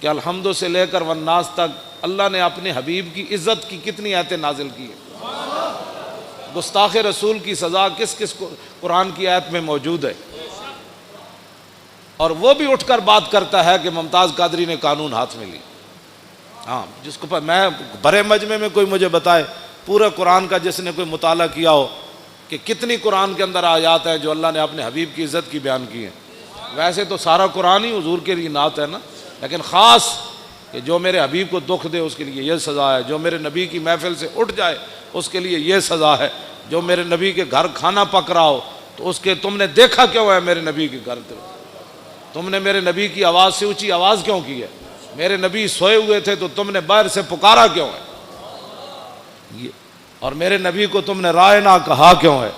کہ الحمد سے لے کر والناس تک اللہ نے اپنے حبیب کی عزت کی کتنی آیتیں نازل کی ہیں، گستاخ رسول کی سزا کس کس کو قرآن کی آیت میں موجود ہے، اور وہ بھی اٹھ کر بات کرتا ہے کہ ممتاز قادری نے قانون ہاتھ میں لی۔ ہاں، جس کو میں بڑے مجمع میں کوئی مجھے بتائے پورے قرآن کا جس نے کوئی مطالعہ کیا ہو کہ کتنی قرآن کے اندر آیات ہیں جو اللہ نے اپنے حبیب کی عزت کی بیان کی ہیں۔ ویسے تو سارا قرآن ہی حضور کے لیے نعت ہے نا، لیکن خاص کہ جو میرے حبیب کو دکھ دے اس کے لیے یہ سزا ہے، جو میرے نبی کی محفل سے اٹھ جائے اس کے لیے یہ سزا ہے، جو میرے نبی کے گھر کھانا پک رہا ہو تو اس کے تم نے دیکھا کیوں ہے میرے نبی کے گھر، تم نے میرے نبی کی آواز سے اونچی آواز کیوں کی ہے، میرے نبی سوئے ہوئے تھے تو تم نے باہر سے پکارا کیوں ہے، اور میرے نبی کو تم نے رائے نہ کہا کیوں ہے۔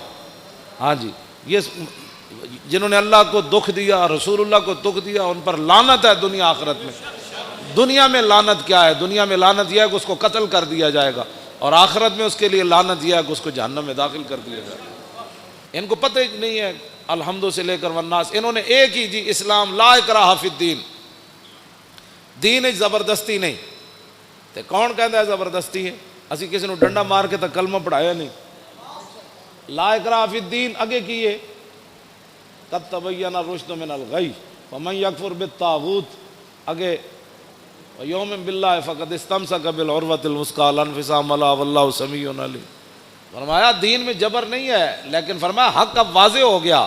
ہاں جی، یہ جنہوں نے اللہ کو دکھ دیا، رسول اللہ کو دکھ دیا، ان پر لعنت ہے دنیا آخرت میں۔ دنیا میں لعنت کیا ہے؟ دنیا میں لعنت یہ ہے کہ اس کو قتل کر دیا جائے گا، اور آخرت میں اس کے لیے لعنت یہ ہے کہ اس کو جہنم میں داخل کر دیا جائے گا۔ ان کو پتہ ہی نہیں ہے الحمد سے لے کر والناس، انہوں نے ایک ہی جی اسلام لا اکراہ فی الدین، دین زبردستی نہیں۔ تے کون کہتا ہے زبردستی ہے؟ اسی کسی نے ڈنڈا مار کے تک کلمہ پڑھایا نہیں۔ لا اکراہ فی الدین اگے کیے قد تبین الرشد من الغی ومن یکفر بالطاغوت، اگے یوم باللہ فقد استمسک بالعروۃ الوثقی لا انفصام لہا واللہ سمیع علیم۔ فرمایا دین میں جبر نہیں ہے، لیکن فرمایا حق اب واضح ہو گیا،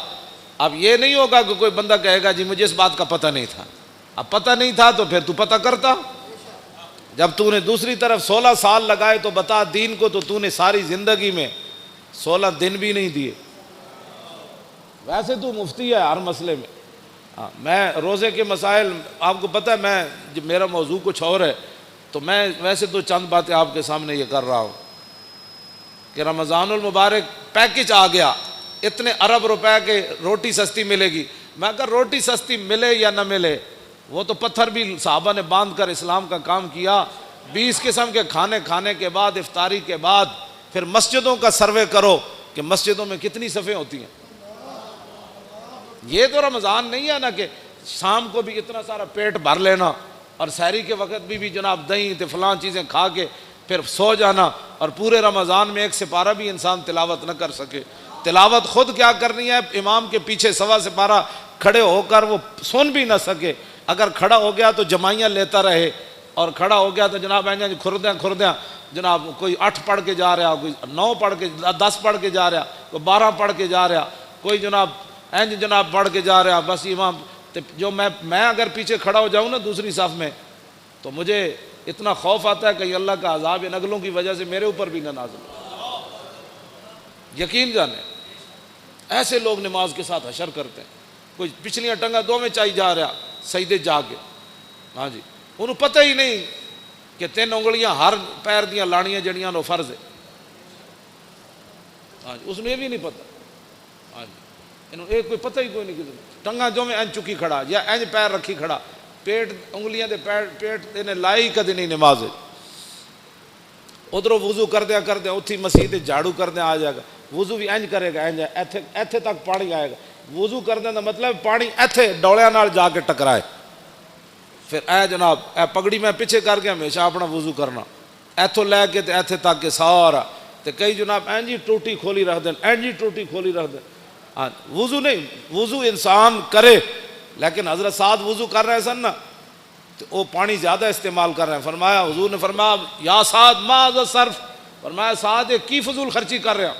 اب یہ نہیں ہوگا کہ کوئی بندہ کہے گا جی مجھے اس بات کا پتہ نہیں تھا۔ اب پتہ نہیں تھا تو پھر تو پتہ کرتا، جب تو نے دوسری طرف 16 سال لگائے تو بتا دین کو، تو نے ساری زندگی میں 16 دن بھی نہیں دیے۔ ویسے تو مفتی ہے ہر مسئلے میں، ہاں میں روزے کے مسائل آپ کو پتہ ہے، جب میرا موضوع کچھ اور ہے تو میں ویسے تو چند باتیں آپ کے سامنے یہ کر رہا ہوں کہ رمضان المبارک پیکج آ گیا، اتنے ارب روپے کے روٹی سستی ملے گی۔ میں اگر روٹی سستی ملے یا نہ ملے، وہ تو پتھر بھی صحابہ نے باندھ کر اسلام کا کام کیا۔ 20 قسم کے کھانے کھانے کے بعد، افطاری کے بعد پھر مسجدوں کا سروے کرو کہ مسجدوں میں کتنی صفیں ہوتی ہیں۔ یہ تو رمضان نہیں ہے نا کہ شام کو بھی اتنا سارا پیٹ بھر لینا اور سحری کے وقت بھی جناب دہی تے فلاں چیزیں کھا کے پھر سو جانا، اور پورے رمضان میں ایک سپارہ بھی انسان تلاوت نہ کر سکے۔ تلاوت خود کیا کرنی ہے، امام کے پیچھے سوا سپارہ کھڑے ہو کر وہ سن بھی نہ سکے، اگر کھڑا ہو گیا تو جمائیاں لیتا رہے، اور کھڑا ہو گیا تو جناب کھردیاں جناب کوئی 8 پڑھ کے جا رہا، کوئی 9 پڑھ کے 10 پڑھ کے جا رہا، کوئی 12 پڑھ کے جا رہا، کوئی جناب پڑھ کے جا رہا، بس امام جو میں اگر پیچھے کھڑا ہو جاؤں نا دوسری صف میں تو مجھے اتنا خوف آتا ہے کہ اللہ کا عذاب ان اگلوں کی وجہ سے میرے اوپر بھی نہ نازل ہو۔ یقین جانے ایسے لوگ نماز کے ساتھ حشر کرتے ہیں، کوئی پچھلیاں ٹنگا دو میں چائی جا رہا سجدے جا کے، ہاں جی انہوں پتہ ہی نہیں کہ 3 انگلیاں ہر پیر دیاں لانیاں جڑیاں نو فرض ہے، ہاں جی اس نے یہ بھی نہیں پتہ، ہاں جی انہوں ایک کوئی پتہ ہی کوئی نہیں، کسی ٹنگا جو میں این چکی کھڑا یا این پیر رکھی کھڑا، پیٹ انگلیاں دے پیٹ نے لائی کدی نہیں نماز، ادھروں وضو کر دیا اتھی مسیح تے جھاڑو کر دیا آ جائے گا، وضو بھی اینج کرے گا، اینج ایتھے تک پانی آئے گا، وضو کر دیا مطلب پانی ایتھے ڈولیاں نال جا کے ٹکرائے، پھر اے جناب اے پگڑی میں پیچھے کر کے ہمیشہ اپنا وضو کرنا، ایتھوں لے کے تے ایتھے تک کے سارا، تے کئی جناب اینج ہی ٹوٹی کھولی رکھ دیں، اینج ہی ٹوٹی کھولی رکھ دیں۔ ہاں وضو نہیں، وضو انسان کرے، لیکن حضرت سعد وضو کر رہے سن نا تو وہ پانی زیادہ استعمال کر رہے ہیں، فرمایا حضور نے فرمایا یا سعد ما ذا صرف، فرمایا سعد کی فضول خرچی کر رہے ہیں،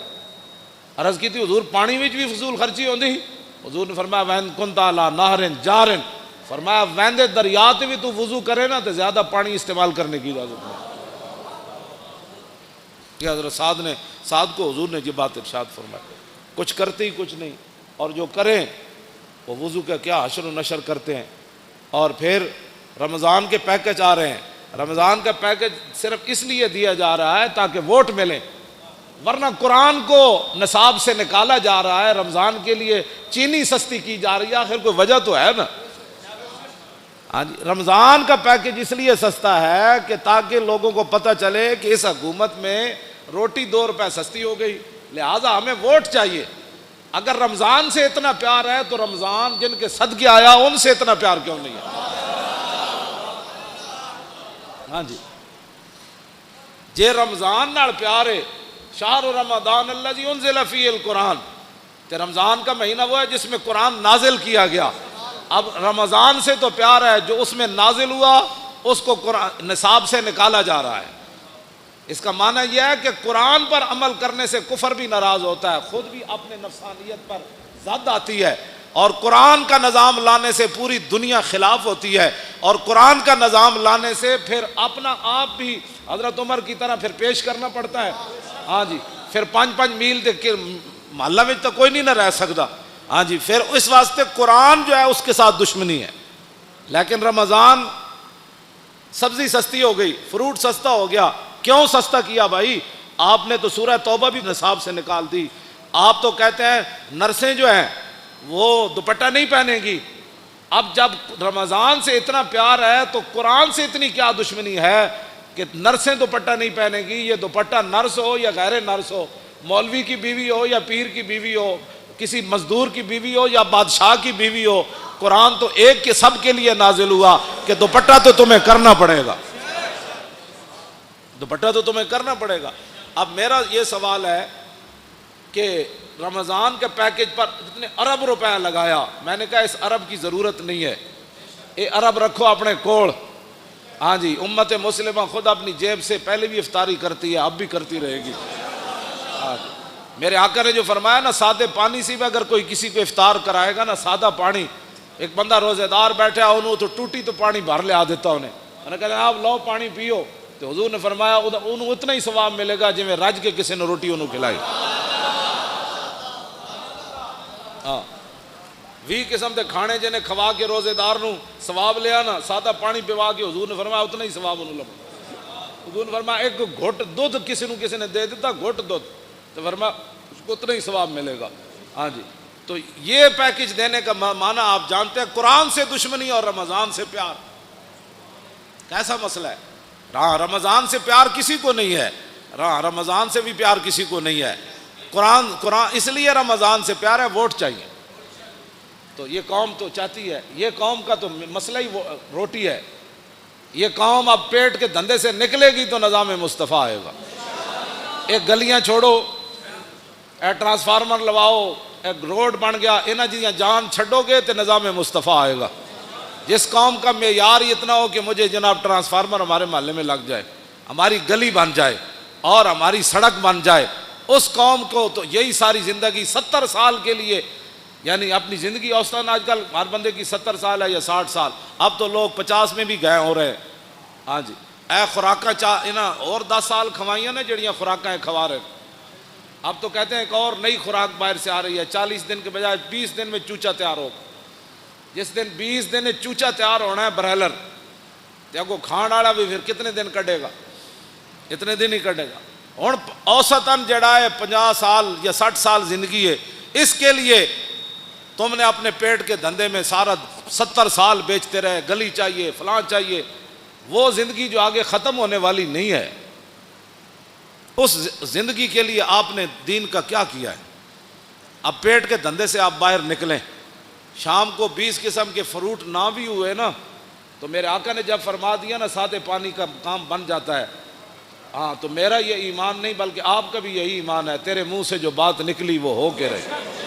عرض کی تھی حضور پانی وچ بھی فضول خرچی ہوندی، حضور نے فرمایا وین کنت علی نہر جار، فرمایا وین دے دریا تے بھی تو وضو کرے نا تو زیادہ پانی استعمال کرنے کی اجازت نہیں۔ یہ حضرت سعد کو حضور نے یہ بات ارشاد فرمائی، کچھ کرتے ہی کچھ نہیں، اور جو کریں وہ وضو کا کیا حشر و نشر کرتے ہیں۔ اور پھر رمضان کے پیکج آ رہے ہیں، رمضان کا پیکج صرف اس لیے دیا جا رہا ہے تاکہ ووٹ ملیں، ورنہ قرآن کو نصاب سے نکالا جا رہا ہے، رمضان کے لیے چینی سستی کی جا رہی ہے، آخر کوئی وجہ تو ہے نا۔ ہاں جی رمضان کا پیکج اس لیے سستا ہے کہ تاکہ لوگوں کو پتہ چلے کہ اس حکومت میں روٹی 2 روپے سستی ہو گئی، لہٰذا ہمیں ووٹ چاہیے۔ اگر رمضان سے اتنا پیار ہے تو رمضان جن کے صدقے آیا ان سے اتنا پیار کیوں نہیں ہے؟ ہاں جی، جے رمضان نال پیار ہے، شہر رمضان الذی انزل فیہ القرآن، کہ رمضان کا مہینہ وہ ہے جس میں قرآن نازل کیا گیا. اب رمضان سے تو پیار ہے، جو اس میں نازل ہوا اس کو قرآن نصاب سے نکالا جا رہا ہے. اس کا معنی یہ ہے کہ قرآن پر عمل کرنے سے کفر بھی ناراض ہوتا ہے، خود بھی اپنے نفسانیت پر زد آتی ہے، اور قرآن کا نظام لانے سے پوری دنیا خلاف ہوتی ہے، اور قرآن کا نظام لانے سے پھر اپنا آپ بھی حضرت عمر کی طرح پھر پیش کرنا پڑتا ہے. ہاں جی، پھر 5 میل کے محلہ میں تو کوئی نہیں نہ رہ سکتا. ہاں جی، پھر اس واسطے قرآن جو ہے اس کے ساتھ دشمنی ہے. لیکن رمضان سبزی سستی ہو گئی، فروٹ سستا ہو گیا. کیوں سستا کیا بھائی؟ آپ نے تو سورہ توبہ بھی نصاب سے نکال دی. آپ تو کہتے ہیں نرسیں جو ہیں وہ دوپٹہ نہیں پہنیں گی. اب جب رمضان سے اتنا پیار ہے تو قرآن سے اتنی کیا دشمنی ہے کہ نرسیں دوپٹہ نہیں پہنیں گی؟ یہ دوپٹہ نرس ہو یا غیر نرس ہو، مولوی کی بیوی ہو یا پیر کی بیوی ہو، کسی مزدور کی بیوی ہو یا بادشاہ کی بیوی ہو، قرآن تو ایک کے سب کے لیے نازل ہوا کہ دوپٹہ تو تمہیں کرنا پڑے گا، دوپٹہ تو تمہیں کرنا پڑے گا. اب میرا یہ سوال ہے کہ رمضان کے پیکج پر اتنے ارب روپے لگایا، میں نے کہا اس ارب کی ضرورت نہیں ہے، یہ ارب رکھو اپنے کوڑ. ہاں جی، امت مسلمہ خود اپنی جیب سے پہلے بھی افطاری کرتی ہے، اب بھی کرتی رہے گی. ہاں جی، میرے آقا نے جو فرمایا نا، سادے پانی سے بھی اگر کوئی کسی کو افطار کرائے گا نا، سادہ پانی، ایک بندہ روزے دار بیٹھا انہوں تو ٹوٹی تو پانی بھر لے آ دیتا انہیں، میں نے کہا آپ لو پانی پیو، تو حضور نے فرمایا انہوں اتنا ہی ثواب ملے گا جی میں رج کے کسی نے روٹی انہوں کھلائی. ہاں، 20 قسم کے کھانے جنہیں کھوا کے روزے دار نو ثواب لیا نا، سادہ پانی پیوا کے حضور نے فرمایا اتنا ہی ثواب انہوں لگا. حضور نے فرمایا ایک گھٹ دودھ کسی نے دے دیتا، گھٹ دودھ، تو فرمایا اس کو اتنا ہی ثواب ملے گا. ہاں جی، تو یہ پیکج دینے کا معنی آپ جانتے ہیں، قرآن سے دشمنی اور رمضان سے پیار. کیسا مسئلہ ہے؟ رمضان سے پیار کسی کو نہیں ہے، رمضان سے بھی پیار کسی کو نہیں ہے. قرآن اس لیے رمضان سے پیار ہے، ووٹ چاہیے. تو یہ قوم تو چاہتی ہے، یہ قوم کا تو مسئلہ ہی روٹی ہے. یہ قوم اب پیٹ کے دھندے سے نکلے گی تو نظام مصطفیٰ آئے گا. ایک گلیاں چھوڑو، ایک ٹرانسفارمر لواؤ، ایک روڈ بن گیا، انہاں جیاں جان چھڈو گے تو نظام مصطفیٰ آئے گا. جس قوم کا معیار اتنا ہو کہ مجھے جناب ٹرانسفارمر ہمارے محلے میں لگ جائے، ہماری گلی بن جائے اور ہماری سڑک بن جائے، اس قوم کو تو یہی ساری زندگی 70 سال کے لیے، یعنی اپنی زندگی اوسطاً آج کل ہر بندے کی 70 سال ہے یا 60 سال، اب تو لوگ 50 میں بھی گئے ہو رہے ہیں. ہاں جی، اے خوراکاں اور 10 سال کھوائیاں نے جڑیاں خوراکاں کھوا رہے. اب تو کہتے ہیں ایک اور نئی خوراک باہر سے آ رہی ہے، 40 دن کے بجائے 20 دن میں چوچا تیار ہو. جس دن 20 دن چوچا تیار ہونا ہے برائلر، تو کو کھان والا بھی پھر کتنے دن کٹے گا؟ اتنے دن ہی کٹے گا. ہوں اوسطاً جڑا ہے 50 سال یا 60 سال زندگی ہے، اس کے لیے تم نے اپنے پیٹ کے دھندے میں سارا 70 سال بیچتے رہے، گلی چاہیے، فلاں چاہیے. وہ زندگی جو آگے ختم ہونے والی نہیں ہے، اس زندگی کے لیے آپ نے دین کا کیا کیا ہے؟ اب پیٹ کے دھندے سے آپ باہر نکلیں. شام کو 20 قسم کے فروٹ نہ بھی ہوئے نا، تو میرے آقا نے جب فرما دیا نا سادے پانی کا کام بن جاتا ہے. ہاں، تو میرا یہ ایمان نہیں بلکہ آپ کا بھی یہی ایمان ہے، تیرے منہ سے جو بات نکلی وہ ہو کے رہے.